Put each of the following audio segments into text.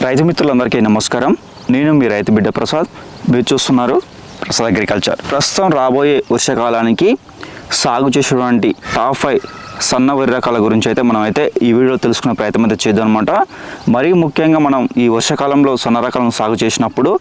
రైతు మిత్రులందరికీ నమస్కారం. నేను మీ రైతు బిడ్డ ప్రసాద్. మీరు చూస్తున్నారు ప్రసాద్ అగ్రికల్చర్. ప్రస్తుతం రాబోయే వర్షాకాలానికి సాగు చేసేటువంటి టాప్ 5 సన్న వరి రకాల గురించి అయితే మనం అయితే ఈ వీడియోలో తెలుసుకునే ప్రయత్నం అయితే చేద్దాం అనమాట. మరీ ముఖ్యంగా మనం ఈ వర్షాకాలంలో సన్న రకాలను సాగు చేసినప్పుడు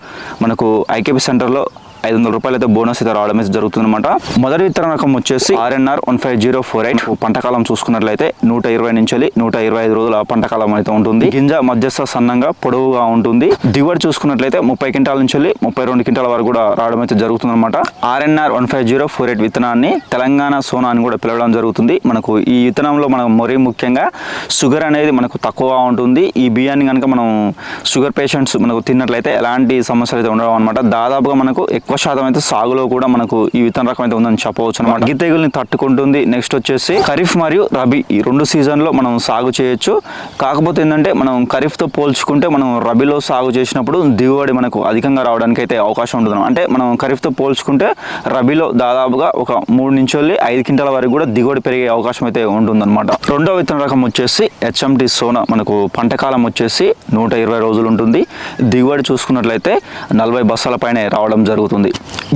మనకు ఐకేపీ సెంటర్లో 500 రూపాయలు అయితే బోనస్ అయితే రావడం అయితే జరుగుతుందన్నమాట. మొదటి విత్తన రకం వచ్చేసి RNR 15048. పంటకాలం చూసుకున్నట్లయితే 120 నుంచి 125 రోజుల పంటకాలం అయితే ఉంటుంది. గింజ మధ్యస్థ సన్నంగా పొడవుగా ఉంటుంది. దిగుబడి చూసుకున్నట్లయితే 30 క్వింటాల నుంచి 32 క్వింటాల వరకు కూడా రావడం అయితే జరుగుతుందన్నమాట. RNR 15048 విత్తనాన్ని తెలంగాణ సోనా అని కూడా పిలవడం జరుగుతుంది. మనకు ఈ విత్తనంలో మనం మరీ ముఖ్యంగా షుగర్ అనేది మనకు తక్కువగా ఉంటుంది. ఈ బియ్యాన్ని కనుక మనం షుగర్ పేషెంట్స్ మనకు తిన్నట్లయితే ఎలాంటి సమస్యలు అయితే ఉండవు అనమాట. దాదాపుగా మనకు ఎక్కువ శాతం అయితే సాగులో కూడా మనకు ఈ విత్తన రకం అయితే ఉందని చెప్పవచ్చు అనమాట. అగ్గి తెగుల్ని తట్టుకుంటుంది. నెక్స్ట్ వచ్చేసి ఖరీఫ్ మరియు రబీ ఈ 2 సీజన్లో మనం సాగు చేయొచ్చు. కాకపోతే ఏంటంటే మనం ఖరీఫ్తో పోల్చుకుంటే మనం రబీలో సాగు చేసినప్పుడు దిగుబడి మనకు అధికంగా రావడానికి అయితే అవకాశం ఉంటుంది. అంటే మనం ఖరీఫ్తో పోల్చుకుంటే రబీలో దాదాపుగా ఒక 3 నుంచి 5 క్వింటాల వరకు కూడా దిగుబడి పెరిగే అవకాశం అయితే ఉంటుందన్నమాట. రెండో విత్తన రకం వచ్చేసి HMT సోనా. మనకు పంటకాలం వచ్చేసి 120 రోజులు ఉంటుంది. దిగుబడి చూసుకున్నట్లయితే 40 బస్తాల పైన రావడం జరుగుతుంది.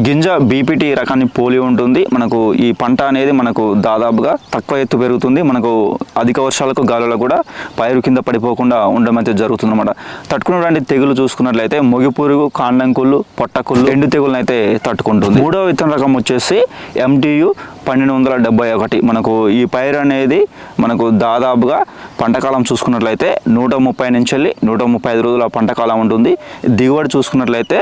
గింజ BPT రకాన్ని పోలి ఉంటుంది. మనకు ఈ పంట అనేది మనకు దాదాపుగా తక్కువ ఎత్తు పెరుగుతుంది. మనకు అధిక వర్షాలకు గాలులకు కూడా పైరు కింద పడిపోకుండా ఉండడం అయితే జరుగుతుంది అనమాట. తట్టుకున్నటువంటి తెగులు చూసుకున్నట్లయితే మొగి పురుగు, కాండంకుళ్ళు, పొట్టకుళ్ళు, ఎండు తెగులను అయితే తట్టుకుంటుంది. మూడవ విత్తన రకం వచ్చేసి MTU 1271. మనకు ఈ పైరు అనేది మనకు దాదాపుగా పంటకాలం చూసుకున్నట్లయితే 130 నుంచి 135 రోజుల పంటకాలం ఉంటుంది. దిగుబడి చూసుకున్నట్లయితే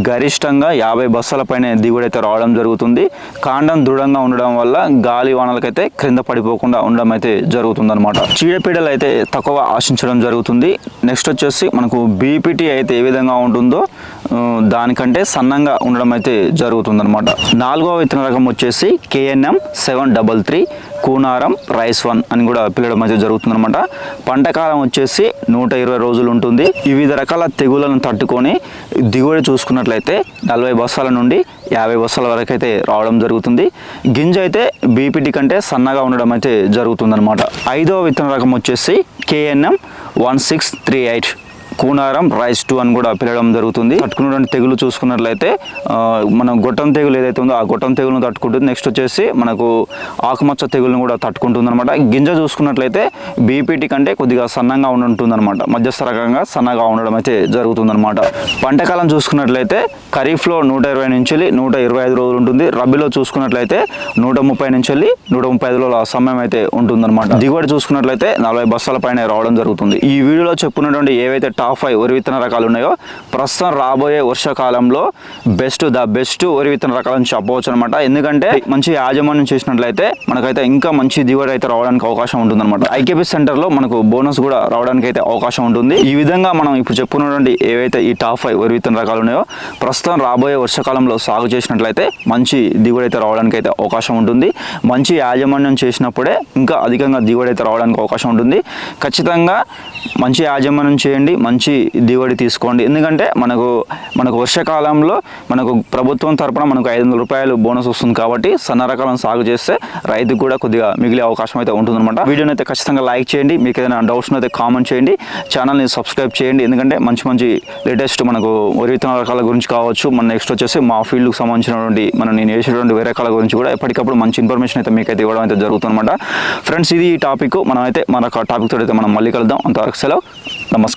గరిష్టంగా 50 బస్తాల పైన దిగుబడి అయితే రావడం జరుగుతుంది. కాండం దృఢంగా ఉండడం వల్ల గాలి వానలకైతే క్రింద పడిపోకుండా ఉండడం అయితే జరుగుతుంది అనమాట. చీడపీడలు అయితే తక్కువ ఆశించడం జరుగుతుంది. నెక్స్ట్ వచ్చేసి మనకు BPT అయితే ఏ విధంగా ఉంటుందో దానికంటే సన్నంగా ఉండడం అయితే జరుగుతుంది అనమాట. నాలుగవ విత్తన రకం వచ్చేసి KNM 733 కూనారం రైస్ 1 అని కూడా పిలవడం అయితే జరుగుతుంది అనమాట. పంటకాలం వచ్చేసి 120 రోజులు ఉంటుంది. వివిధ రకాల తెగులను తట్టుకొని దిగుబడి చూసుకున్నట్లయితే 40 బస్తాల నుండి 50 బస్తాల వరకు అయితే రావడం జరుగుతుంది. గింజ అయితే BPT కంటే సన్నగా ఉండడం అయితే జరుగుతుంది అనమాట. ఐదవ విత్తన రకం వచ్చేసి KNM 1638 కూనారం రైస్ 2 అని కూడా పిలవడం జరుగుతుంది. తట్టుకున్నటువంటి తెగులు చూసుకున్నట్లయితే మనం గొట్టం తెగులు ఏదైతే ఉందో ఆ గొట్టం తెగులను తట్టుకుంటుంది. నెక్స్ట్ వచ్చేసి మనకు ఆకుమచ్చ తెగులను కూడా తట్టుకుంటుంది అనమాట. గింజ చూసుకున్నట్లయితే BPT కంటే కొద్దిగా సన్నంగా ఉంటుంది అనమాట. మధ్యస్థ రకంగా సన్నగా ఉండడం అయితే జరుగుతుంది అనమాట. పంటకాలం చూసుకున్నట్లయితే ఖరీఫ్లో 120 నుంచి 125 రోజులు ఉంటుంది. రబీలో చూసుకున్నట్లయితే 130 నుంచి 135 రోజుల సమయం అయితే ఉంటుందన్నమాట. దిగుబడి చూసుకున్నట్లయితే 40 బస్తాల పైన రావడం జరుగుతుంది. ఈ వీడియోలో చెప్పుకున్నటువంటి ఏవైతే టాప్ 5 వరి విత్తన రకాలు ఉన్నాయో ప్రస్తుతం రాబోయే వర్షాకాలంలో ద బెస్ట్ వరి విత్తన రకాలని చెప్పవచ్చు అనమాట. ఎందుకంటే మంచి యాజమాన్యం చేసినట్లయితే మనకైతే ఇంకా మంచి దిగుబడి అయితే రావడానికి అవకాశం ఉంటుంది అనమాట. ఐకేపీ సెంటర్లో మనకు బోనస్ కూడా రావడానికి అయితే అవకాశం ఉంటుంది. ఈ విధంగా మనం ఇప్పుడు చెప్పుకున్నటువంటి ఏవైతే ఈ టాప్ 5 వరి విత్తన రకాలు ఉన్నాయో ప్రస్తుతం రాబోయే వర్షాకాలంలో సాగు చేసినట్లయితే మంచి దిగుబడి అయితే రావడానికి అయితే అవకాశం ఉంటుంది. మంచి యాజమాన్యం చేసినప్పుడే ఇంకా అధికంగా దిగుబడి అయితే రావడానికి అవకాశం ఉంటుంది. ఖచ్చితంగా మంచి యాజమాన్యం చేయండి, మంచి దిగుబడి తీసుకోండి. ఎందుకంటే మనకు వర్షాకాలంలో మనకు ప్రభుత్వం తరపున మనకు 500 రూపాయలు బోనస్ వస్తుంది. కాబట్టి సన్న రకాలను సాగు చేస్తే రైతుకు కూడా కొద్దిగా మిగిలే అవకాశం అయితే ఉంటుందన్నమాట. వీడియోని అయితే ఖచ్చితంగా లైక్ చేయండి. మీకు ఏదైనా డౌట్స్ అయితే కామెంట్ చేయండి. ఛానల్ని సబ్స్క్రైబ్ చేయండి. ఎందుకంటే మంచి లేటెస్ట్ మనకు వరి విత్తన రకాల గురించి కావచ్చు, మన నెక్స్ట్ వచ్చేసి మా ఫీల్డ్కి సంబంధించినటువంటి నేను వేసేటువంటి వేరే రకాల గురించి కూడా ఎప్పటికప్పుడు మంచి ఇన్ఫర్మేషన్ అయితే మీకు అయితే ఇవ్వడం అయితే జరుగుతుందన్నమాట. ఫ్రెండ్స్, ఇది ఈ టాపిక్. మనమైతే మరొక టాపిక్ తోటి అయితే మనం మళ్ళీ కలుద్దాం. అంతవరకు సెలవు. నమస్కారం.